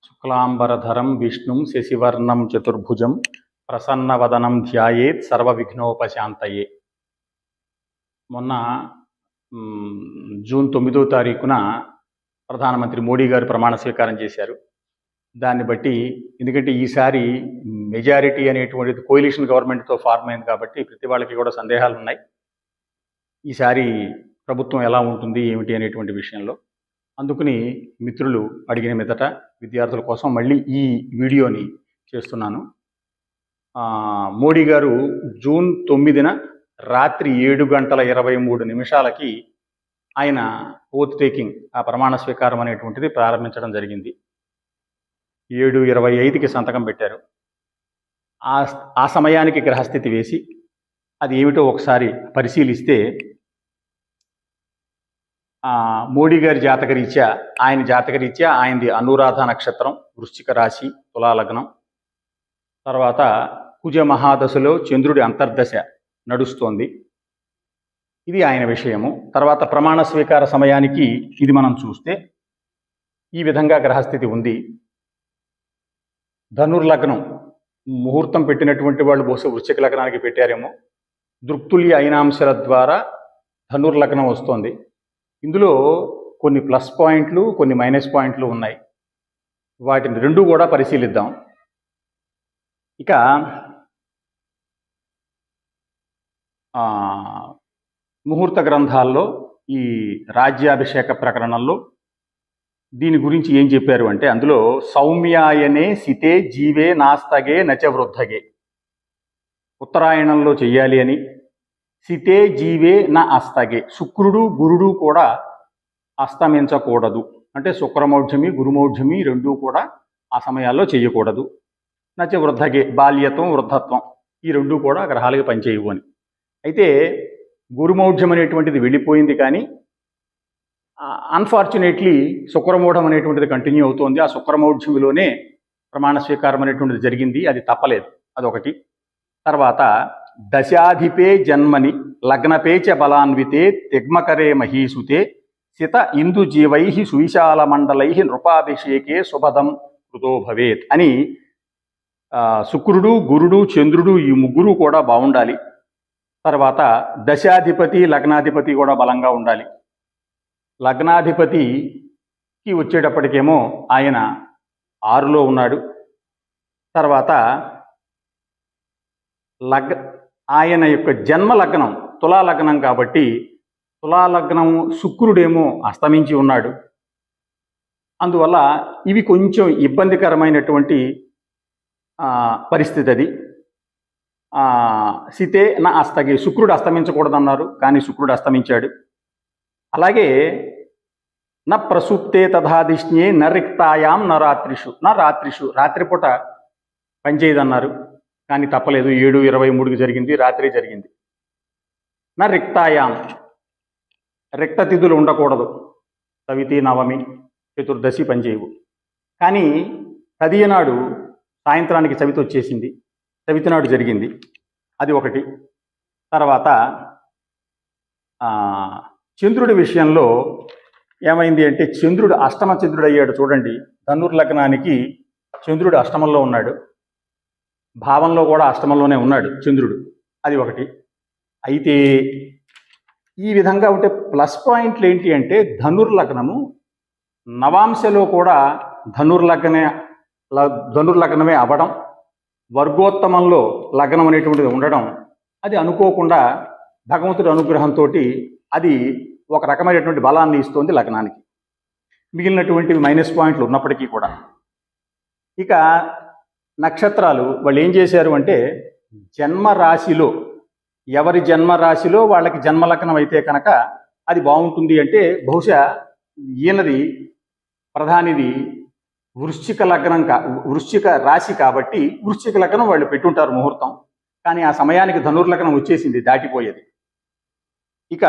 శుక్లాంబరధరం విష్ణుం శశివర్ణం చతుర్భుజం ప్రసన్నవదనం ధ్యాయేత్ సర్వవిఘ్నోపశాంతయే. మొన్న జూన్ 9వ తారీఖున ప్రధానమంత్రి మోడీ గారు ప్రమాణ స్వీకారం చేశారు. దాన్ని బట్టి ఎందుకంటే ఈసారి మెజారిటీ అనేటువంటిది కోalition గవర్నమెంట్తో ఫార్మ్ అయింది కాబట్టి ప్రతి వాళ్ళకి కూడా సందేహాలు ఉన్నాయి. ఈసారి ప్రభుత్వం ఎలా ఉంటుంది ఏమిటి అనేటువంటి విషయంలో. అందుకని మిత్రులు అడిగిన మీదట విద్యార్థుల కోసం మళ్ళీ ఈ వీడియోని చేస్తున్నాను. మోడీ గారు జూన్ 9న రాత్రి 7:23 ఆయన ఓత్ టేకింగ్, ఆ ప్రమాణ స్వీకారం అనేటువంటిది ప్రారంభించడం జరిగింది. 7:25కి సంతకం పెట్టారు. ఆ సమయానికి గ్రహస్థితి వేసి అది ఏమిటో ఒకసారి పరిశీలిస్తే మోడీ గారి జాతకరీత్యా ఆయనది అనురాధ నక్షత్రం, వృశ్చిక రాశి, తులాలగ్నం. తర్వాత కుజ మహాదశలో చంద్రుడి అంతర్దశ నడుస్తోంది. ఇది ఆయన విషయము. తర్వాత ప్రమాణ స్వీకార సమయానికి ఇది మనం చూస్తే ఈ విధంగా గ్రహస్థితి ఉంది. ధనుర్లగ్నం ముహూర్తం పెట్టినటువంటి వాళ్ళు బహుశా వృశ్చిక లగ్నానికి పెట్టారేమో. దృక్తుల్య అయినాంశాల ద్వారా ధనుర్లగ్నం వస్తోంది. ఇందులో కొన్ని ప్లస్ పాయింట్లు, కొన్ని మైనస్ పాయింట్లు ఉన్నాయి. వాటిని రెండు కూడా పరిశీలిద్దాం. ఇక ముహూర్త గ్రంథాల్లో ఈ రాజ్యాభిషేక ప్రకరణంలో దీని గురించి ఏం చెప్పారు అంటే, అందులో సౌమ్యాయనే సితే జీవే నాస్తగే నచ వృద్ధగే, ఉత్తరాయణంలో చెయ్యాలి అని, సితే జీవే నా అస్తగే, శుక్రుడు గురుడు కూడా అస్తమించకూడదు, అంటే శుక్రమౌఢ్యమి గురుమౌఢ్యమి రెండూ కూడా ఆ సమయాల్లో చేయకూడదు. నచ వృద్ధగే, బాల్యత్వం వృద్ధత్వం ఈ రెండూ కూడా గ్రహాలకి పనిచేయవు అని. అయితే గురుమౌఢ్యం అనేటువంటిది వెళ్ళిపోయింది, కానీ అన్ఫార్చునేట్లీ శుక్రమూఢం అనేటువంటిది కంటిన్యూ అవుతోంది. ఆ శుక్రమౌఢ్యంలోనే ప్రమాణ స్వీకారం అనేటువంటిది జరిగింది. అది తప్పలేదు, అదొకటి. తర్వాత దశాధిపే జన్మని లగ్నపేచ బలాన్వితే తిగ్మకరే మహీసుతే సిత ఇందు జీవై సువిశాల మండలై నృపాభిషేకే శుభదం కృతో భవేత్ అని శుక్రుడు గురుడు చంద్రుడు ఈ ముగ్గురు కూడా బాగుండాలి. తర్వాత దశాధిపతి లగ్నాధిపతి కూడా బలంగా ఉండాలి. లగ్నాధిపతికి వచ్చేటప్పటికేమో ఆయన 6లో ఉన్నాడు. తర్వాత ఆయన యొక్క జన్మ లగ్నం తులాలగ్నం కాబట్టి తులాలగ్నం శుక్రుడేమో అస్తమించి ఉన్నాడు. అందువల్ల ఇవి కొంచెం ఇబ్బందికరమైనటువంటి పరిస్థితి. అది సితే నా అస్తగే, శుక్రుడు అస్తమించకూడదన్నారు, కానీ శుక్రుడు అస్తమించాడు. అలాగే న ప్రసుప్తే తథాదిష్ణ్యే న రిక్తాయాం న రాత్రిషు, రాత్రిపూట పనిచేయదన్నారు, కానీ తప్పలేదు. 7:23కి జరిగింది, రాత్రి జరిగింది. నా రిక్తాయాం, రిక్త తిథులు ఉండకూడదు. సవితి నవమి చతుర్దశి పనిచేయవు. కానీ తదియ నాడు సాయంత్రానికి చవితి వచ్చేసింది, చవితి నాడు జరిగింది, అది ఒకటి. తర్వాత చంద్రుడి విషయంలో ఏమైంది అంటే, చంద్రుడు అష్టమ చంద్రుడు అయ్యాడు. చూడండి, ధనుర్లగ్నానికి చంద్రుడు అష్టమంలో ఉన్నాడు, భావంలో కూడా అష్టమంలోనే ఉన్నాడు చంద్రుడు, అది ఒకటి. అయితే ఈ విధంగా ఉంటే ప్లస్ పాయింట్లు ఏంటి అంటే, ధనుర్లగ్నము నవాంశలో కూడా ధనుర్లగ్నమే అవ్వడం, వర్గోత్తమంలో లగ్నం అనేటువంటిది ఉండడం, అది అనుకోకుండా భగవంతుడి అనుగ్రహంతో అది ఒక రకమైనటువంటి బలాన్ని ఇస్తుంది లగ్నానికి. మిగిలినటువంటి మైనస్ పాయింట్లు ఉన్నప్పటికీ కూడా. ఇక నక్షత్రాలు వాళ్ళు ఏం చేశారు అంటే, జన్మరాశిలో ఎవరి జన్మరాశిలో వాళ్ళకి జన్మలగ్నం అయితే కనుక అది బాగుంటుంది అంటే, బహుశా ఈయనది ప్రధానిది వృశ్చిక లగ్నం వృశ్చిక రాశి కాబట్టి వృశ్చిక లగ్నం వాళ్ళు పెట్టుంటారు ముహూర్తం, కానీ ఆ సమయానికి ధనుర్లగ్నం వచ్చేసింది, దాటిపోయేది. ఇక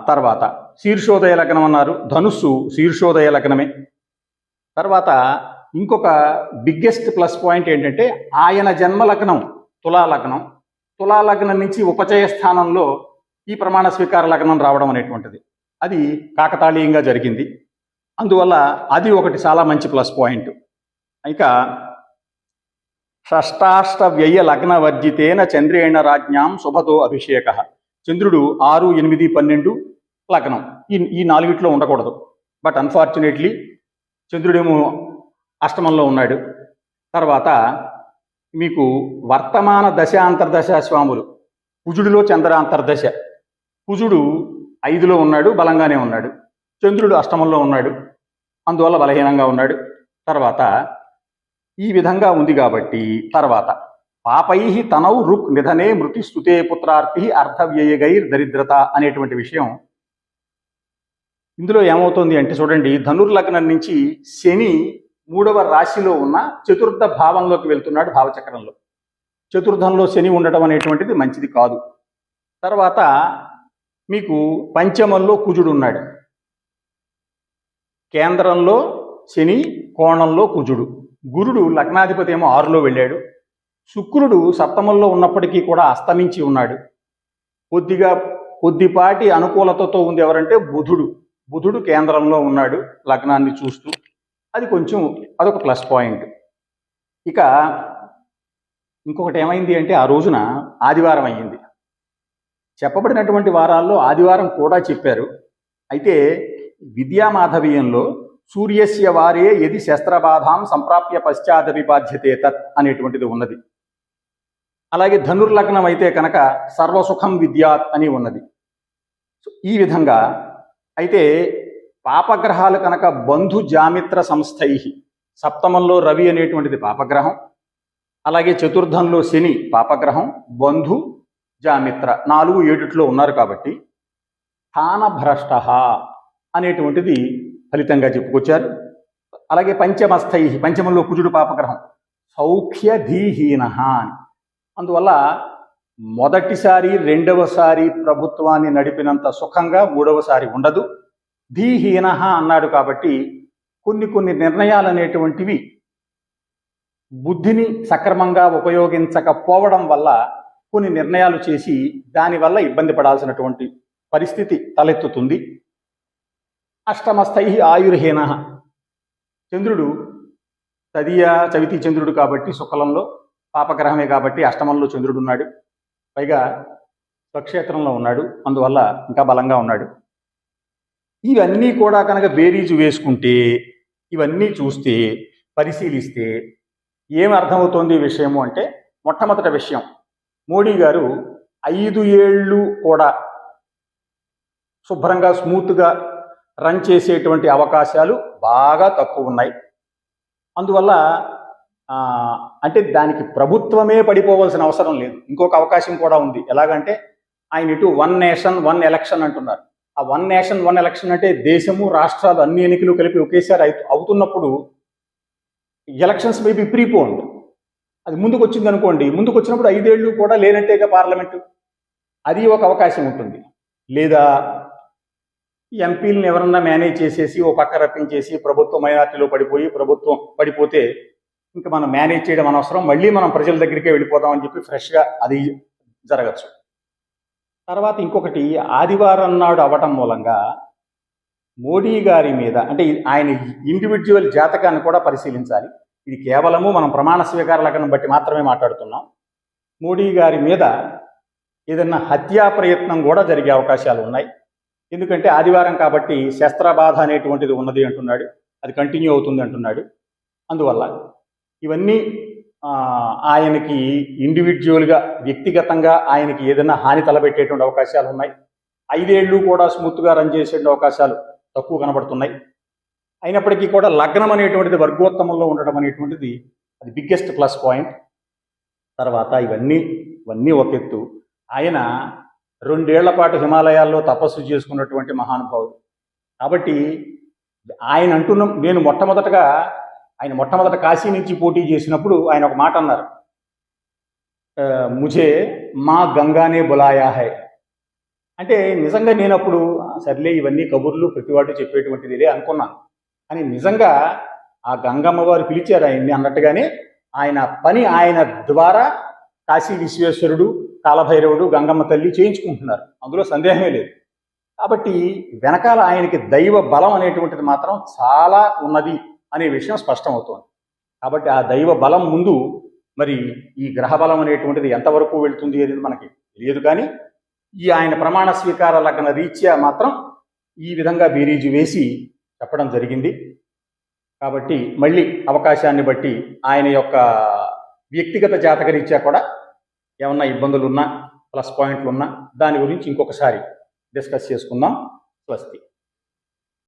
తర్వాత శీర్షోదయ లగ్నం అన్నారు, ధనుస్సు శీర్షోదయ లగ్నమే. తర్వాత ఇంకొక బిగ్గెస్ట్ ప్లస్ పాయింట్ ఏంటంటే, ఆయన జన్మలగ్నం తులాలగ్నం, తులాలగ్నం నుంచి ఉపచయ స్థానంలో ఈ ప్రమాణ స్వీకార లగ్నం రావడం అనేటువంటిది అది కాకతాళీయంగా జరిగింది. అందువల్ల అది ఒకటి చాలా మంచి ప్లస్ పాయింట్. ఇక షష్టాష్ట వ్యయ లగ్న వర్జితేన చంద్రేణ రాజ్ఞాం శుభతో అభిషేక. చంద్రుడు 6, 8, 12 లగ్నం ఈ నాలుగిట్లో ఉండకూడదు. బట్ అన్ఫార్చునేట్లీ చంద్రుడేమో అష్టమంలో ఉన్నాడు. తర్వాత మీకు వర్తమాన దశ అంతర్దశ స్వాములు కుజుడిలో చంద్ర అంతర్దశ. కుజుడు 5లో ఉన్నాడు, బలంగానే ఉన్నాడు. చంద్రుడు అష్టమంలో ఉన్నాడు, అందువల్ల బలహీనంగా ఉన్నాడు. తర్వాత ఈ విధంగా ఉంది కాబట్టి తర్వాత పాపై తనౌ రుక్ నిధనే మృతి స్తుతే పుత్రార్తి అర్ధవ్యయగైర్ దరిద్రత అనేటువంటి విషయం ఇందులో ఏమవుతుంది అంటే చూడండి, ధనుర్లగ్నం నుంచి శని 3వ రాశిలో ఉన్న చతుర్థ భావంలోకి వెళ్తున్నాడు భావచక్రంలో. చతుర్థంలో శని ఉండటం అనేటువంటిది మంచిది కాదు. తర్వాత మీకు పంచమంలో కుజుడు ఉన్నాడు, కేంద్రంలో శని, కోణంలో కుజుడు. గురుడు లగ్నాధిపతి ఏమో 6లో వెళ్ళాడు. శుక్రుడు సప్తమంలో ఉన్నప్పటికీ కూడా అస్తమించి ఉన్నాడు. కొద్దిపాటి అనుకూలతతో ఉంది ఎవరంటే బుధుడు. బుధుడు కేంద్రంలో ఉన్నాడు లగ్నాన్ని చూస్తూ, అదొక ప్లస్ పాయింట్. ఇక ఇంకొకటి ఏమైంది అంటే ఆ రోజున ఆదివారం అయ్యింది. చెప్పబడినటువంటి వారాల్లో ఆదివారం కూడా చెప్పారు. అయితే విద్యామాధవీయంలో సూర్యస్య వారే యది శస్త్రబాధాం సంప్రాప్య పశ్చాదపి బాధ్యతే తత్ అనేటువంటిది ఉన్నది. అలాగే ధనుర్లగ్నం అయితే కనుక సర్వసుఖం విద్యాత్ అని ఉన్నది. ఈ విధంగా అయితే పాపగ్రహాలు కనుక బంధు జామిత్ర సంస్థై, సప్తమంలో రవి అనేటువంటిది పాపగ్రహం, అలాగే చతుర్థంలో శని పాపగ్రహం, బంధు జామిత్ర 4, 7 ఉన్నారు కాబట్టి స్థానభ్రష్ట అనేటువంటిది ఫలితంగా చెప్పుకొచ్చారు. అలాగే పంచమస్థై, పంచమంలో కుజుడు పాపగ్రహం, సౌఖ్యధీహీన. అందువల్ల మొదటిసారి రెండవసారి ప్రభుత్వాన్ని నడిపినంత సుఖంగా మూడవసారి ఉండదు. ధీహీన అన్నాడు కాబట్టి కొన్ని నిర్ణయాలు అనేటువంటివి బుద్ధిని సక్రమంగా ఉపయోగించకపోవడం వల్ల కొన్ని నిర్ణయాలు చేసి దానివల్ల ఇబ్బంది పడాల్సినటువంటి పరిస్థితి తలెత్తుతుంది. అష్టమస్థై ఆయుర్హీన. చంద్రుడు చవితి చంద్రుడు కాబట్టి శుక్లంలో పాపగ్రహమే కాబట్టి అష్టమంలో చంద్రుడు ఉన్నాడు, పైగా స్వక్షేత్రంలో ఉన్నాడు, అందువల్ల ఇంకా బలంగా ఉన్నాడు. ఇవన్నీ కూడా కనుక బేరీజు వేసుకుంటే, ఇవన్నీ చూస్తే పరిశీలిస్తే ఏం అర్థమవుతోంది ఈ విషయము అంటే, మొట్టమొదటి విషయం, మోడీ గారు 5 ఏళ్ళు కూడా శుభ్రంగా స్మూత్గా రన్ చేసేటువంటి అవకాశాలు బాగా తక్కువ ఉన్నాయి. అందువల్ల అంటే దానికి ప్రభుత్వమే పడిపోవాల్సిన అవసరం లేదు. ఇంకొక అవకాశం కూడా ఉంది. ఎలాగంటే ఆయన ఇటు 1 నేషన్ 1 ఎలక్షన్ అంటున్నారు. ఆ 1 నేషన్ 1 ఎలక్షన్ అంటే దేశము, రాష్ట్రాలు అన్ని ఎన్నికలు కలిపి ఒకేసారి అవుతున్నప్పుడు ఎలక్షన్స్ మేబీ ప్రీపోన్డ్. అది ముందుకు వచ్చింది అనుకోండి, ముందుకు వచ్చినప్పుడు 5 ఏళ్ళు కూడా లేనట్టేగా పార్లమెంటు, అది ఒక అవకాశం ఉంటుంది. లేదా ఎంపీలను ఎవరన్నా మేనేజ్ చేసేసి ఓ పక్క రప్పించేసి ప్రభుత్వం మైనార్టీలో ప్రభుత్వం పడిపోతే ఇంకా మనం మేనేజ్ చేయడం అనవసరం, మళ్ళీ మనం ప్రజల దగ్గరికే వెళ్ళిపోదామని చెప్పి ఫ్రెష్గా అది జరగచ్చు. తర్వాత ఇంకొకటి, ఆదివారం నాడు అవ్వటం మూలంగా మోడీ గారి మీద అంటే ఆయన ఇండివిజువల్ జాతకాన్ని కూడా పరిశీలించాలి. ఇది కేవలము మనం ప్రమాణ స్వీకార లగ్నం బట్టి మాత్రమే మాట్లాడుతున్నాం. మోడీ గారి మీద ఏదన్నా హత్యా ప్రయత్నం కూడా జరిగే అవకాశాలు ఉన్నాయి. ఎందుకంటే ఆదివారం కాబట్టి శస్త్రబాధ అనేటువంటిది ఉన్నది అంటున్నాడు, అది కంటిన్యూ అవుతుంది అంటున్నాడు. అందువల్ల ఇవన్నీ ఆయనకి ఇండివిజువల్గా వ్యక్తిగతంగా ఆయనకి ఏదైనా హాని తలబెట్టేటువంటి అవకాశాలు ఉన్నాయి. 5 ఏళ్ళు కూడా స్మూత్గా రన్ చేసే అవకాశాలు తక్కువ కనబడుతున్నాయి. అయినప్పటికీ కూడా లగ్నం అనేటువంటిది వర్గోత్తమంలో ఉండడం అనేటువంటిది అది బిగ్గెస్ట్ ప్లస్ పాయింట్. తర్వాత ఇవన్నీ ఒక ఎత్తు, ఆయన 2 ఏళ్ల పాటు హిమాలయాల్లో తపస్సు చేసుకున్నటువంటి మహానుభావుడు కాబట్టి ఆయన నేను మొట్టమొదట కాశీ నుంచి పోటీ చేసినప్పుడు ఆయన ఒక మాట అన్నారు, ముझे మా గంగానే బులాయా హై. అంటే నిజంగా నేను అప్పుడు సర్లే ఇవన్నీ కబుర్లు ప్రతివాడు చెప్పేటువంటిదిలే అనుకున్నాను. అని నిజంగా ఆ గంగమ్మ వారు పిలిచారు ఆయన్ని అన్నట్టుగానే ఆయన ద్వారా కాశీ విశ్వేశ్వరుడు, కాలభైరవుడు, గంగమ్మ తల్లి చేయించుకుంటున్నారు, అందులో సందేహమే లేదు. కాబట్టి వెనకాల ఆయనకి దైవ బలం అనేటువంటిది మాత్రం చాలా ఉన్నది అనే విషయం స్పష్టం అవుతోంది. కాబట్టి ఆ దైవ బలం ముందు మరి ఈ గ్రహ బలం అనేటువంటిది ఎంతవరకు వెళ్తుంది అనేది మనకి తెలియదు. కానీ ఈ ఆయన ప్రమాణ స్వీకార లగ్న రీత్యా మాత్రం ఈ విధంగా బీరీజు వేసి చెప్పడం జరిగింది. కాబట్టి మళ్ళీ అవకాశాన్ని బట్టి ఆయన యొక్క వ్యక్తిగత జాతక రీత్యా కూడా ఏమన్నా ఇబ్బందులు ఉన్నా, ప్లస్ పాయింట్లు ఉన్నా దాని గురించి ఇంకొకసారి డిస్కస్ చేసుకుందాం. స్వస్తి.